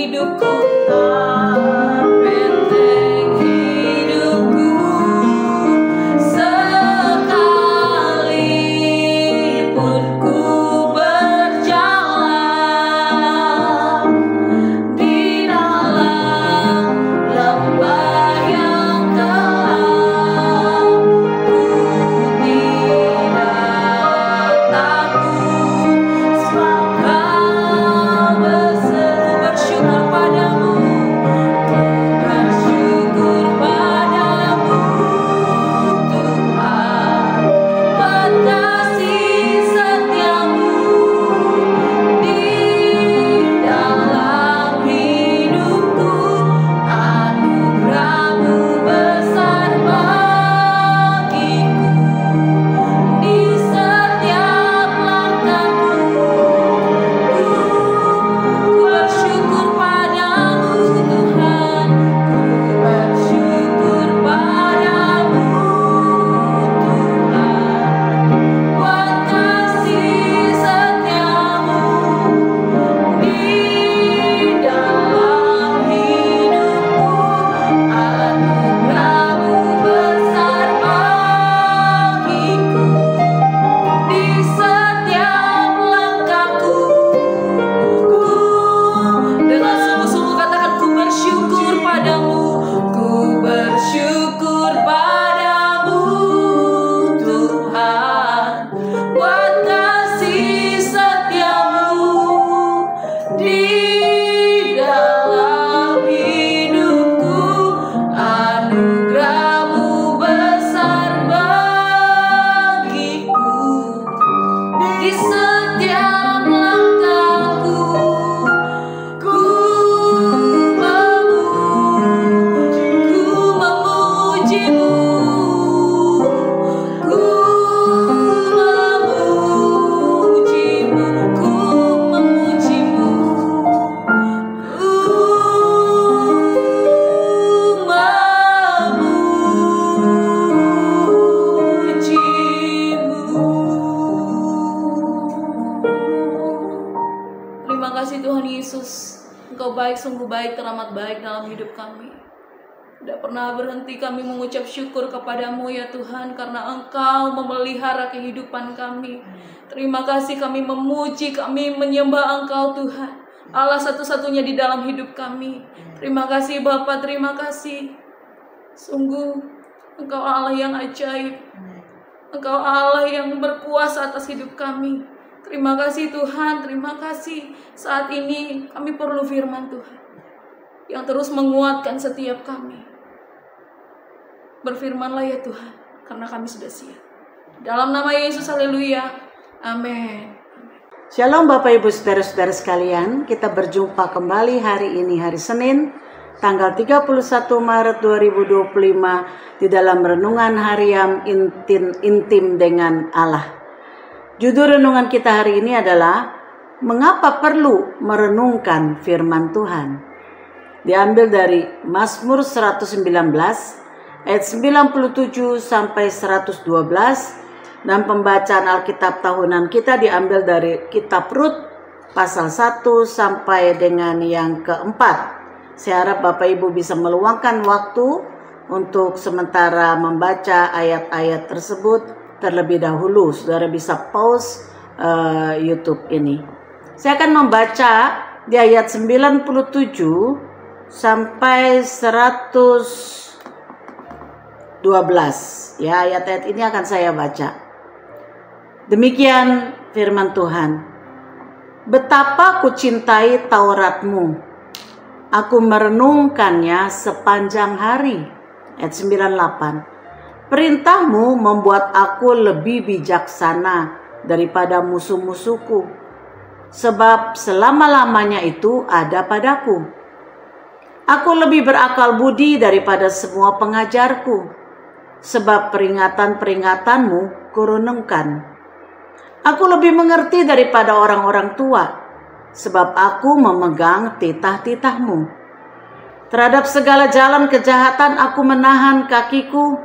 hidupku, benteng hidupku. Sekalipun ku berjalan di dalam lembah yang gelap, ku tidak takut, sebab Kau bersyukur padamu, bersyukur padamu Tuhan, buat kasih setiamu di dalam hidupku. Anugerah-Mu besar bagiku, di setiap langkahku. Ku bersyukur padamu Tuhan, ku bersyukur padamu Tuhan, buat kasih setiamu di dalam hidupku. Anugerah-Mu besar bagiku, di setiap langkahku. Dengan sungguh-sungguh katakan, ku bersyukur padamu, ku bersyukur padamu Tuhan, buat kasih setiamu di dalam hidupku. Anugerah-Mu besar bagiku, di setiap langkahku. Ku memuji-Mu, ku memuji-Mu, ku memuji-Mu, ku memuji-Mu. Terima kasih Tuhan Yesus, Engkau baik, sungguh baik, teramat baik dalam hidup kami. Tidak pernah berhenti kami mengucap syukur kepadamu ya Tuhan, karena Engkau memelihara kehidupan kami. Terima kasih, kami memuji, kami menyembah Engkau Tuhan, Allah satu-satunya di dalam hidup kami. Terima kasih Bapa, terima kasih. Sungguh Engkau Allah yang ajaib, Engkau Allah yang berkuasa atas hidup kami. Terima kasih Tuhan, terima kasih. Saat ini kami perlu firman Tuhan yang terus menguatkan setiap kami. Berfirmanlah ya Tuhan, karena kami sudah siap. Dalam nama Yesus, haleluya, amin. Shalom Bapak Ibu Saudara-saudara sekalian, kita berjumpa kembali hari ini, hari Senin, tanggal 31 Maret 2025 di dalam renungan harian intim dengan Allah. Judul renungan kita hari ini adalah mengapa perlu merenungkan firman Tuhan. Diambil dari Mazmur 119 ayat 97 sampai 112, dan pembacaan Alkitab tahunan kita diambil dari kitab Rut pasal 1 sampai dengan yang keempat. Saya harap Bapak Ibu bisa meluangkan waktu untuk sementara membaca ayat-ayat tersebut. Terlebih dahulu, saudara bisa pause YouTube ini. Saya akan membaca di ayat 97 sampai 112. Ya, ayat-ayat ini akan saya baca. Demikian firman Tuhan. Betapa ku cintai Taurat-Mu, aku merenungkannya sepanjang hari. Ayat 98. Perintah-Mu membuat aku lebih bijaksana daripada musuh-musuhku, sebab selama-lamanya itu ada padaku. Aku lebih berakal budi daripada semua pengajarku, sebab peringatan-peringatan-Mu kurenungkan. Aku lebih mengerti daripada orang-orang tua, sebab aku memegang titah-titah-Mu. Terhadap segala jalan kejahatan aku menahan kakiku,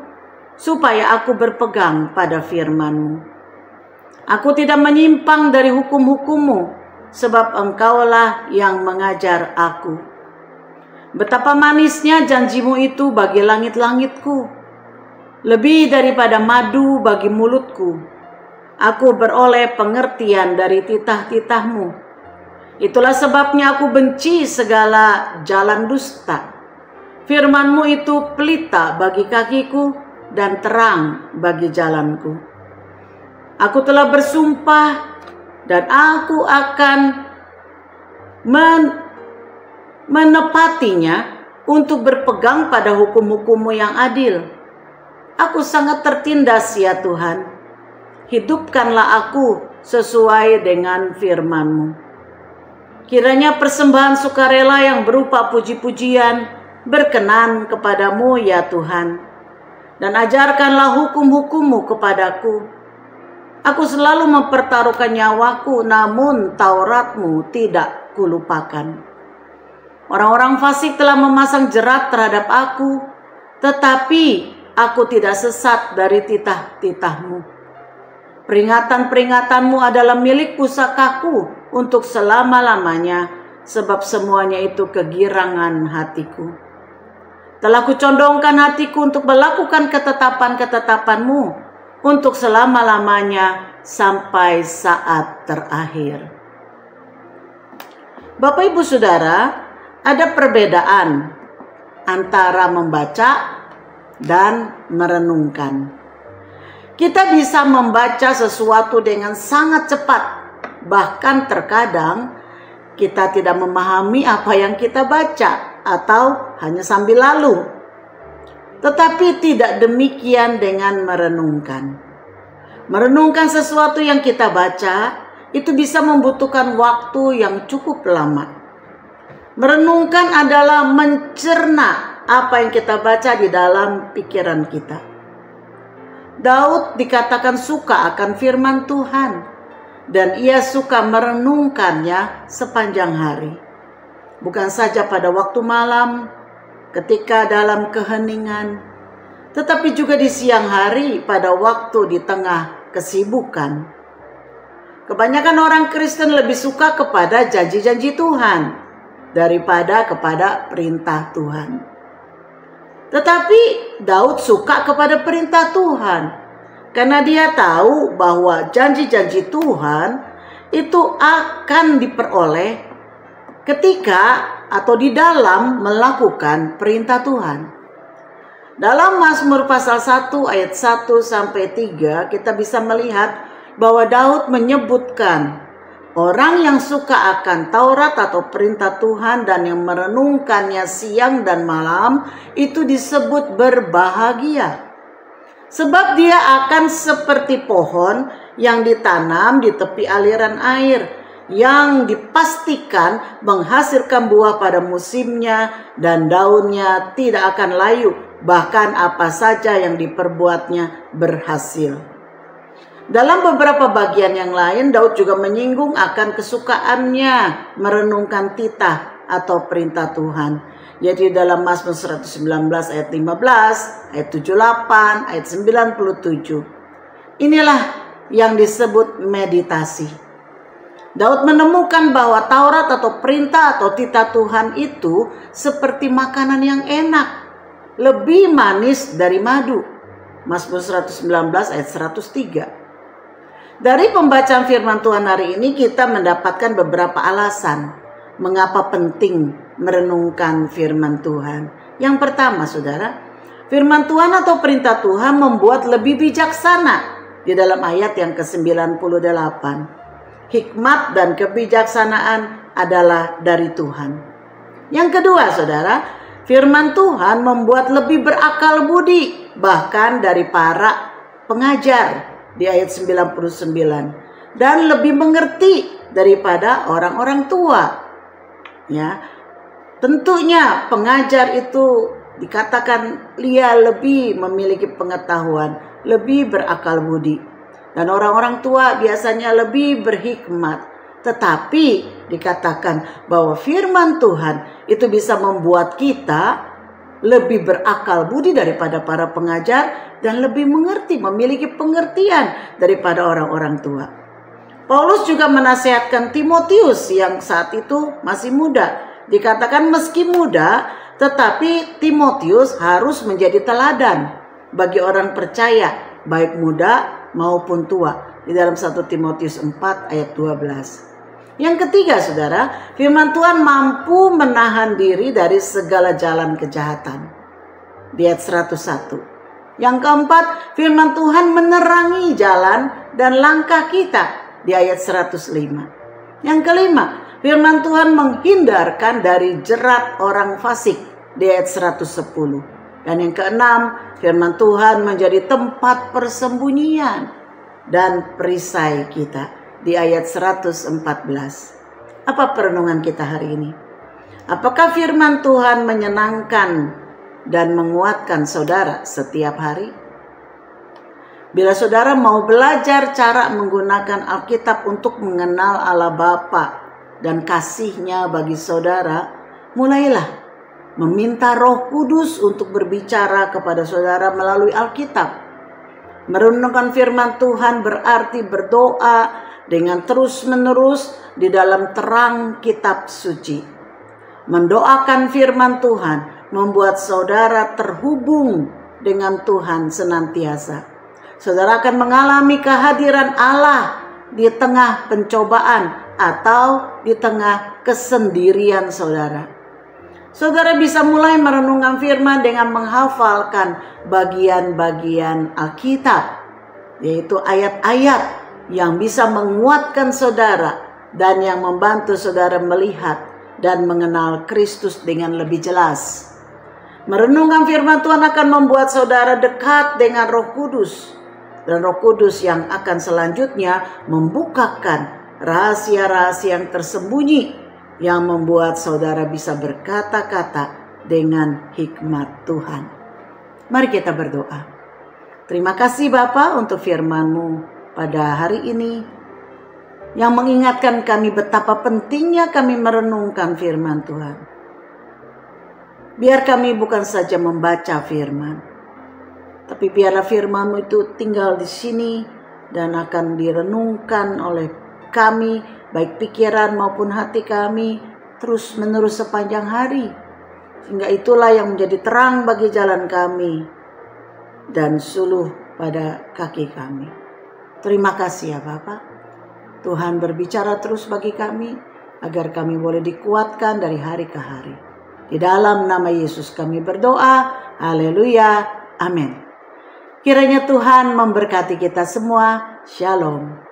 supaya aku berpegang pada firman-Mu. Aku tidak menyimpang dari hukum-hukum-Mu, sebab Engkaulah yang mengajar aku. Betapa manisnya janjimu itu bagi langit-langitku, lebih daripada madu bagi mulutku. Aku beroleh pengertian dari titah-titahmu. Itulah sebabnya aku benci segala jalan dusta. Firman-Mu itu pelita bagi kakiku dan terang bagi jalanku. Aku telah bersumpah dan aku akan menepatinya untuk berpegang pada hukum-hukum-Mu yang adil. Aku sangat tertindas ya Tuhan. Hidupkanlah aku sesuai dengan firman-Mu. Kiranya persembahan sukarela yang berupa puji-pujian berkenan kepadamu ya Tuhan. Dan ajarkanlah hukum-hukum-Mu kepadaku. Aku selalu mempertaruhkan nyawaku, namun Taurat-Mu tidak kulupakan. Orang-orang fasik telah memasang jerat terhadap aku, tetapi aku tidak sesat dari titah-titah-Mu. Peringatan-peringatan-Mu adalah milik pusakaku untuk selama-lamanya, sebab semuanya itu kegirangan hatiku. Telah kucondongkan hatiku untuk melakukan ketetapan-ketetapan-Mu untuk selama-lamanya sampai saat terakhir. Bapak Ibu Saudara, ada perbedaan antara membaca dan merenungkan. Kita bisa membaca sesuatu dengan sangat cepat, bahkan terkadang kita tidak memahami apa yang kita baca atau hanya sambil lalu. Tetapi tidak demikian dengan merenungkan. Merenungkan sesuatu yang kita baca itu bisa membutuhkan waktu yang cukup lama. Merenungkan adalah mencerna apa yang kita baca di dalam pikiran kita. Daud dikatakan suka akan firman Tuhan, dan ia suka merenungkannya sepanjang hari. Bukan saja pada waktu malam, ketika dalam keheningan, tetapi juga di siang hari pada waktu di tengah kesibukan. Kebanyakan orang Kristen lebih suka kepada janji-janji Tuhan daripada kepada perintah Tuhan. Tetapi Daud suka kepada perintah Tuhan karena dia tahu bahwa janji-janji Tuhan itu akan diperoleh ketika atau di dalam melakukan perintah Tuhan. Dalam Mazmur pasal 1 ayat 1 sampai 3 kita bisa melihat bahwa Daud menyebutkan orang yang suka akan Taurat atau perintah Tuhan dan yang merenungkannya siang dan malam itu disebut berbahagia. Sebab dia akan seperti pohon yang ditanam di tepi aliran air, yang dipastikan menghasilkan buah pada musimnya dan daunnya tidak akan layu, bahkan apa saja yang diperbuatnya berhasil. Dalam beberapa bagian yang lain, Daud juga menyinggung akan kesukaannya merenungkan titah atau perintah Tuhan. Yaitu dalam Mazmur 119 ayat 15, ayat 78, ayat 97. Inilah yang disebut meditasi. Daud menemukan bahwa Taurat atau perintah atau titah Tuhan itu seperti makanan yang enak, lebih manis dari madu. Mazmur 119 ayat 103. Dari pembacaan firman Tuhan hari ini kita mendapatkan beberapa alasan mengapa penting merenungkan firman Tuhan. Yang pertama, saudara, firman Tuhan atau perintah Tuhan membuat lebih bijaksana di dalam ayat yang ke-98. Hikmat dan kebijaksanaan adalah dari Tuhan. Yang kedua, saudara, firman Tuhan membuat lebih berakal budi bahkan dari para pengajar di ayat 99, dan lebih mengerti daripada orang-orang tua. Ya, tentunya pengajar itu dikatakan dia lebih memiliki pengetahuan, lebih berakal budi, dan orang-orang tua biasanya lebih berhikmat. Tetapi dikatakan bahwa firman Tuhan itu bisa membuat kita lebih berakal budi daripada para pengajar dan lebih mengerti, memiliki pengertian daripada orang-orang tua. Paulus juga menasihatkan Timotius yang saat itu masih muda. Dikatakan meski muda, Tetapi Timotius harus menjadi teladan bagi orang percaya, baik muda maupun tua. Di dalam 1 Timotius 4 ayat 12. Yang ketiga, saudara, firman Tuhan mampu menahan diri dari segala jalan kejahatan. Di ayat 101. Yang keempat, firman Tuhan menerangi jalan dan langkah kita. Di ayat 105. Yang kelima, firman Tuhan menghindarkan dari jerat orang fasik. Di ayat 110. Dan yang keenam, firman Tuhan menjadi tempat persembunyian dan perisai kita. Di ayat 114. Apa perenungan kita hari ini? Apakah firman Tuhan menyenangkan dan menguatkan saudara setiap hari? Bila saudara mau belajar cara menggunakan Alkitab untuk mengenal Allah Bapa dan kasih-Nya bagi saudara, mulailah meminta Roh Kudus untuk berbicara kepada saudara melalui Alkitab. Merenungkan firman Tuhan berarti berdoa dengan terus-menerus di dalam terang kitab suci. Mendoakan firman Tuhan membuat saudara terhubung dengan Tuhan senantiasa. Saudara akan mengalami kehadiran Allah di tengah pencobaan atau di tengah kesendirian saudara. Saudara bisa mulai merenungkan firman dengan menghafalkan bagian-bagian Alkitab, yaitu ayat-ayat yang bisa menguatkan saudara dan yang membantu saudara melihat dan mengenal Kristus dengan lebih jelas. Merenungkan firman Tuhan akan membuat saudara dekat dengan Roh Kudus. Dan Roh Kudus yang akan selanjutnya membukakan rahasia-rahasia yang tersembunyi yang membuat saudara bisa berkata-kata dengan hikmat Tuhan. Mari kita berdoa. Terima kasih Bapa untuk firman-Mu pada hari ini yang mengingatkan kami betapa pentingnya kami merenungkan firman Tuhan. Biar kami bukan saja membaca firman, tapi biarlah firman-Mu itu tinggal di sini dan akan direnungkan oleh kami, baik pikiran maupun hati kami, terus menerus sepanjang hari. Sehingga itulah yang menjadi terang bagi jalan kami dan suluh pada kaki kami. Terima kasih ya Bapak. Tuhan berbicara terus bagi kami agar kami boleh dikuatkan dari hari ke hari. Di dalam nama Yesus kami berdoa. Haleluya. Amin. Kiranya Tuhan memberkati kita semua. Shalom.